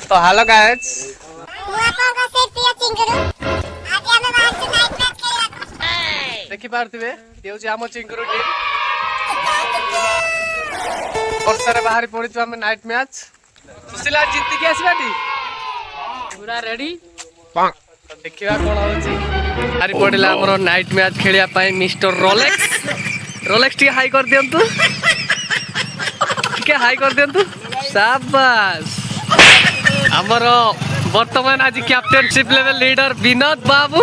तो hello guys देखि पारथिबे ये होची आम चिंगुरू टीम वर्षा रे बाहरी पड़ी हम नाइट मैच सुशीला जीत के आसबाटी पूरा रेडी देखिबा कोन होची बाहरी पड़िला हमरो नाइट मैच खेलिया पाई मिस्टर रोलेक्स टी हाई कर दियंतु टिके हाई कर दियंतु शाबाश हमरो वर्तमान आज कैप्टनशिप लेवल लीडर विनोद बाबू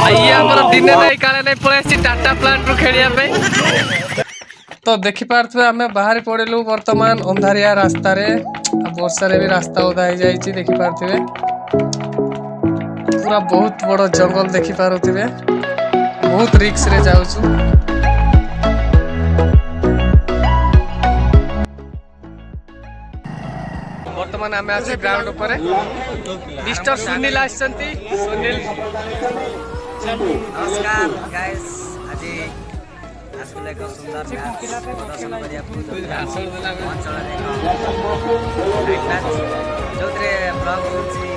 ये हमरो दिने नहीं काले नहीं पड़े टाटा प्लांट रु खेलिया पे तो देखि पारथबे हमें बाहर पड़ेलु वर्तमान अंधारिया रास्ता रे वर्षा रे भी रास्ता ओदा हो जाईची देखि पारथबे पूरा बहुत बड़ जंगल देखि पारुथिबे बहुत रिस्क रे जाउछु वर्तमान आम आज ग्राउंड ऊपर मिस्टर सुनील आसचंती सुनील नमस्कार गाइस आज आसुले एक सुंदर प्रदर्शन करिया अंचल जो ब्लॉग होची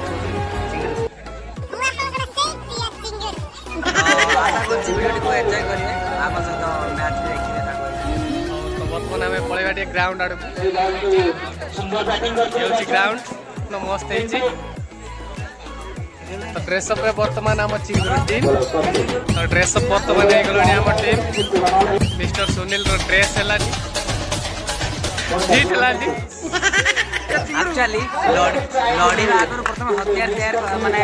आशा करछि वीडियो को एंजॉय करिए आप सहित मैच देखिए तो वर्तमान आम पळेबा ग्राउंड आड़ ग्राउंड न मस्त है तो ड्रेसअप रे वर्तमान आम चिंगुरू टीम तो ड्रेसअप वर्तमान हो गलानी आम टीम मिस्टर सुनील रो ड्रेस हलानी हिट हलानी एक्चुअली लॉडी आगर प्रथम हथियार तैयार माने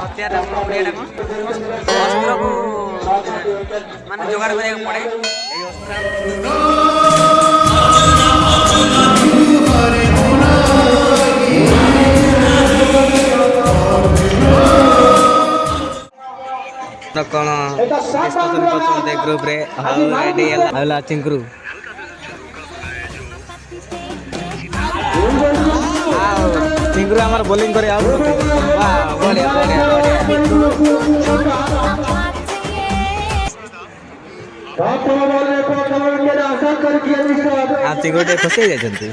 हथियार ओडियाटा कोन अस्त्र को माने जोगाड़ करके पड़े एई तो कौन डिस्कशन करते ग्रुप रे हाउ रेडी हला चिंकरू चिंकरू हमार बॉलिंग करे आउट वाह बढ़िया बढ़िया बढ़िया आप चिंकरू टे खुशी जाय जंती